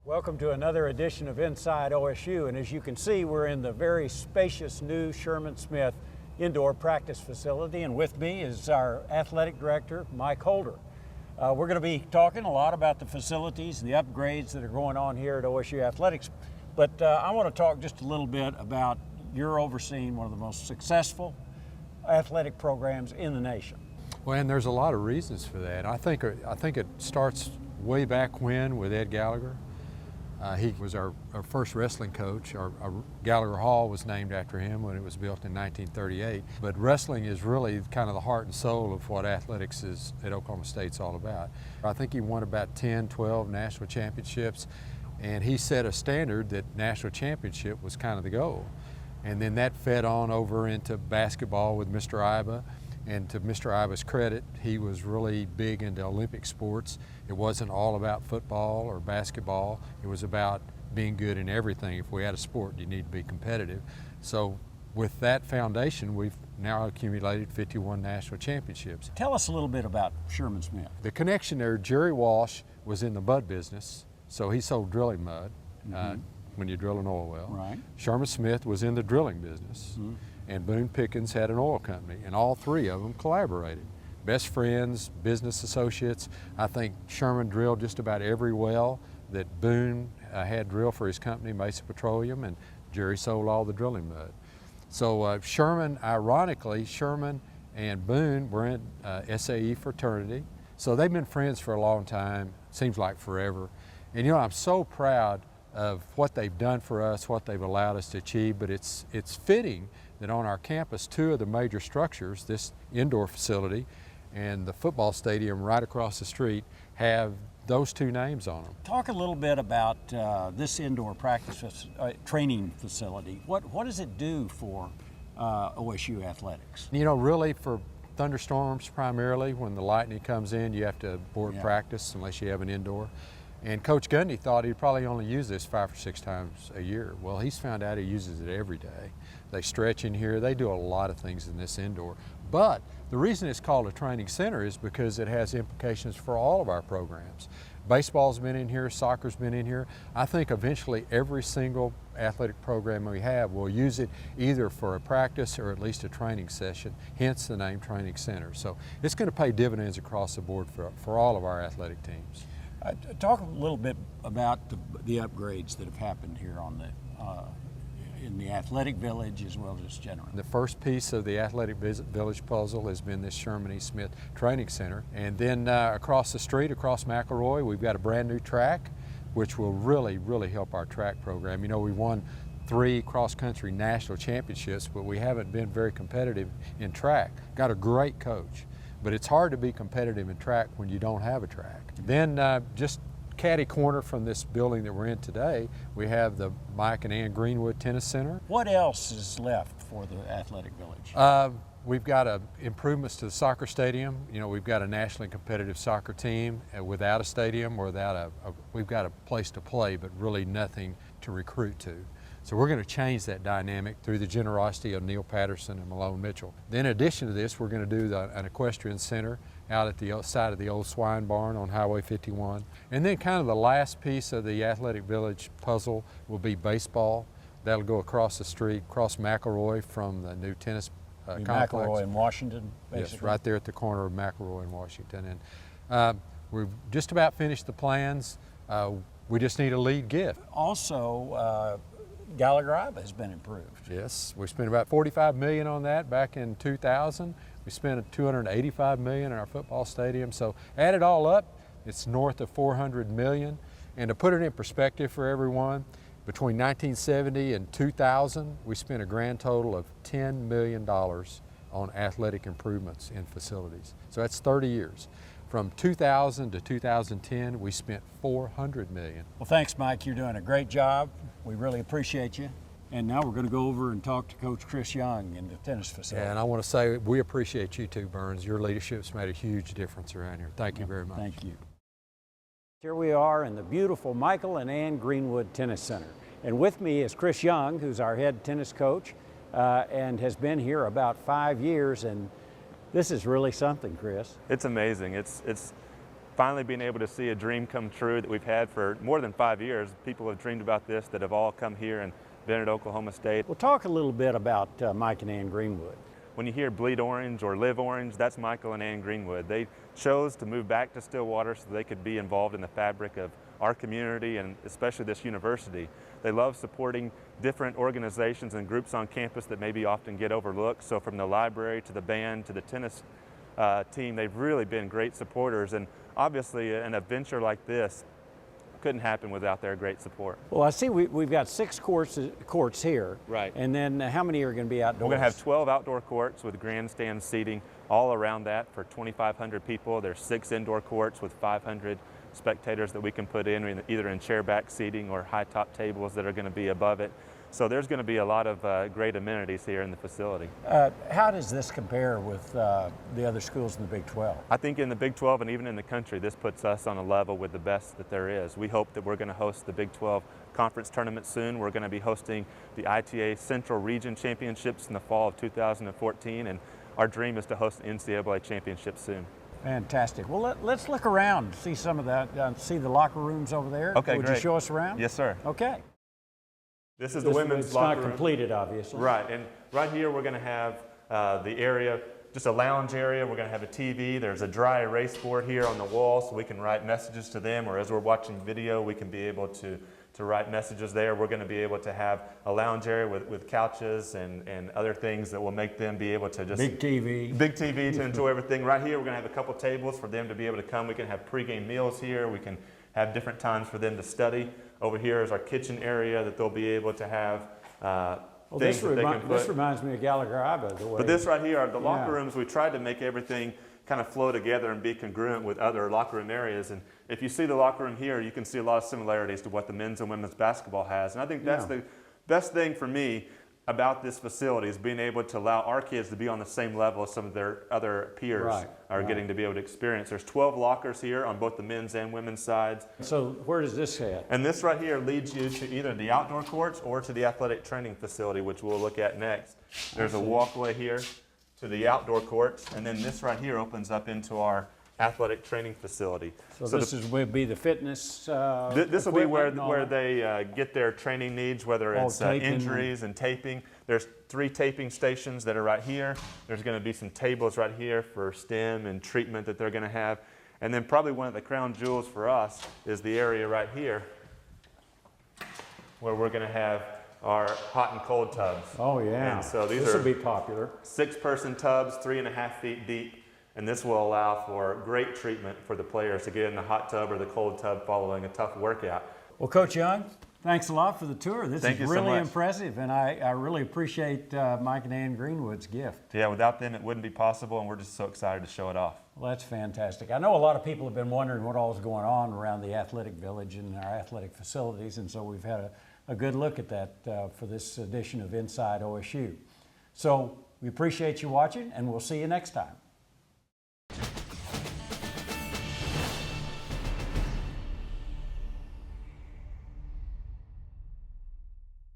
Welcome to another edition of Inside OSU, and as you can see, we're in the very spacious new Sherman Smith indoor practice facility, and with me is our athletic director, Mike Holder. We're going to be talking a lot about the facilities, the upgrades that are going on here at OSU Athletics, but I want to talk just a little bit about you're overseeing one of the most successful athletic programs in the nation. Well, and there's a lot of reasons for that. I think it starts way back when with Ed Gallagher. He was our first wrestling coach. Our Gallagher Hall was named after him when it was built in 1938. But wrestling is really kind of the heart and soul of what athletics is at Oklahoma State's all about. I think he won about 10, 12 national championships, and he set a standard that national championship was kind of the goal. And then that fed on over into basketball with Mr. Iba. And to Mr. Iba's credit, he was really big into Olympic sports. It wasn't all about football or basketball. It was about being good in everything. If we had a sport, you need to be competitive. So with that foundation, we've now accumulated 51 national championships. Tell us a little bit about Sherman Smith. The connection there, Jerry Walsh was in the mud business, so he sold drilling mud when you drill an oil well. Right. Sherman Smith was in the drilling business. And Boone Pickens had an oil company, and all three of them collaborated. Best friends, business associates. I think Sherman drilled just about every well that Boone had drilled for his company, Mesa Petroleum, and Jerry sold all the drilling mud. So Sherman, ironically, Sherman and Boone were in SAE fraternity. So they've been friends for a long time, seems like forever. And you know, I'm so proud of what they've done for us, what they've allowed us to achieve, but it's fitting that on our campus, two of the major structures, this indoor facility and the football stadium right across the street, have those two names on them. Talk a little bit about this indoor practice training facility. What does it do for OSU athletics? You know, really for thunderstorms primarily, when the lightning comes in, you have to abort practice unless you have an indoor. And Coach Gundy thought he'd probably only use this 5 or 6 times a year. Well, he's found out he uses it every day. They stretch in here. They do a lot of things in this indoor. But the reason it's called a training center is because it has implications for all of our programs. Baseball's been in here, soccer's been in here. I think eventually every single athletic program we have will use it either for a practice or at least a training session, hence the name Training Center. So it's going to pay dividends across the board for all of our athletic teams. Talk a little bit about the upgrades that have happened here on in the athletic village as well as generally. The first piece of the athletic village puzzle has been this Sherman Smith Training Center. And then across the street, across McElroy, we've got a brand new track, which will really, really help our track program. You know, we won 3 cross-country national championships, but we haven't been very competitive in track. Got a great coach. But it's hard to be competitive in track when you don't have a track. Then just catty corner from this building that we're in today, we have the Mike and Ann Greenwood Tennis Center. What else is left for the athletic village? We've got improvements to the soccer stadium. You know, we've got a nationally competitive soccer team without a stadium or without we've got a place to play, but really nothing to recruit to. So we're going to change that dynamic through the generosity of Neil Patterson and Malone Mitchell. Then in addition to this, we're going to do an Equestrian Center out at the side of the old swine barn on Highway 51. And then kind of the last piece of the athletic village puzzle will be baseball. That'll go across the street, across McElroy from the new tennis complex. McElroy in Washington, basically? Yes, right there at the corner of McElroy and Washington. And we've just about finished the plans. We just need a lead gift. Also, Gallagher has been improved. Yes, we spent about $45 million on that back in 2000. We spent $285 million in our football stadium. So add it all up, it's north of $400 million. And to put it in perspective for everyone, between 1970 and 2000, we spent a grand total of $10 million on athletic improvements in facilities. So that's 30 years. From 2000 to 2010, we spent $400 million. Well, thanks, Mike. You're doing a great job. We really appreciate you. And now we're going to go over and talk to Coach Chris Young in the tennis facility. Yeah, and I want to say we appreciate you too, Burns. Your leadership's made a huge difference around here. Thank you very much. Thank you. Here we are in the beautiful Michael and Ann Greenwood Tennis Center. And with me is Chris Young, who's our head tennis coach and has been here about 5 years. And this is really something, Chris. It's amazing. finally being able to see a dream come true that we've had for more than 5 years. People have dreamed about this that have all come here and been at Oklahoma State. Well, talk a little bit about Mike and Ann Greenwood. When you hear Bleed Orange or Live Orange, that's Michael and Ann Greenwood. They chose to move back to Stillwater so they could be involved in the fabric of our community and especially this university. They love supporting different organizations and groups on campus that maybe often get overlooked. So from the library to the band to the tennis team, they've really been great supporters. And obviously an adventure like this couldn't happen without their great support. Well, I see we've got 6 courts here. Right. And then how many are going to be outdoors? We're going to have 12 outdoor courts with grandstand seating all around that for 2,500 people. There's 6 indoor courts with 500 spectators that we can put in either in chair back seating or high top tables that are going to be above it. So there's going to be a lot of great amenities here in the facility. How does this compare with the other schools in the Big 12? I think in the Big 12 and even in the country, this puts us on a level with the best that there is. We hope that we're going to host the Big 12 conference tournament soon. We're going to be hosting the ITA Central Region Championships in the fall of 2014, and our dream is to host an NCAA championship soon. Fantastic. Well, let's look around, see some of that, see the locker rooms over there. Okay, Would great. you show us around? Yes, sir. Okay. This is the women's locker room. It's not completed, obviously. Right, and right here we're going to have the area, just a lounge area. We're going to have a TV. There's a dry erase board here on the wall so we can write messages to them, or as we're watching video, we can be able to write messages there. We're going to be able to have a lounge area with couches and other things that will make them be able to just... Big TV. Big TV to enjoy everything. Right here we're going to have a couple tables for them to be able to come. We can have pregame meals here. We can have different times for them to study. Over here is our kitchen area that they'll be able to have things that they can put. This reminds me of Gallagher, by the way. But this right here are the locker rooms. We tried to make everything kind of flow together and be congruent with other locker room areas. And if you see the locker room here, you can see a lot of similarities to what the men's and women's basketball has. And I think that's the best thing for me about this facility, is being able to allow our kids to be on the same level as some of their other peers are getting to be able to experience. There's 12 lockers here on both the men's and women's sides. So where does this head? And this right here leads you to either the outdoor courts or to the athletic training facility, which we'll look at next. There's a walkway here to the outdoor courts, and then this right here opens up into our athletic training facility. So this will be the fitness this will be where that? they get their training needs, whether it's injuries and taping. There's 3 taping stations that are right here. There's going to be some tables right here for STEM and treatment that they're going to have. And then probably one of the crown jewels for us is the area right here where we're going to have our hot and cold tubs. Oh yeah, and so this will be popular. 6-person tubs, 3.5 feet deep. And this will allow for great treatment for the players to get in the hot tub or the cold tub following a tough workout. Well, Coach Young, thanks a lot for the tour. This is really so impressive, and I really appreciate Mike and Ann Greenwood's gift. Yeah, without them it wouldn't be possible, and we're just so excited to show it off. Well, that's fantastic. I know a lot of people have been wondering what all is going on around the athletic village and our athletic facilities, and so we've had a good look at that for this edition of Inside OSU. So we appreciate you watching, and we'll see you next time.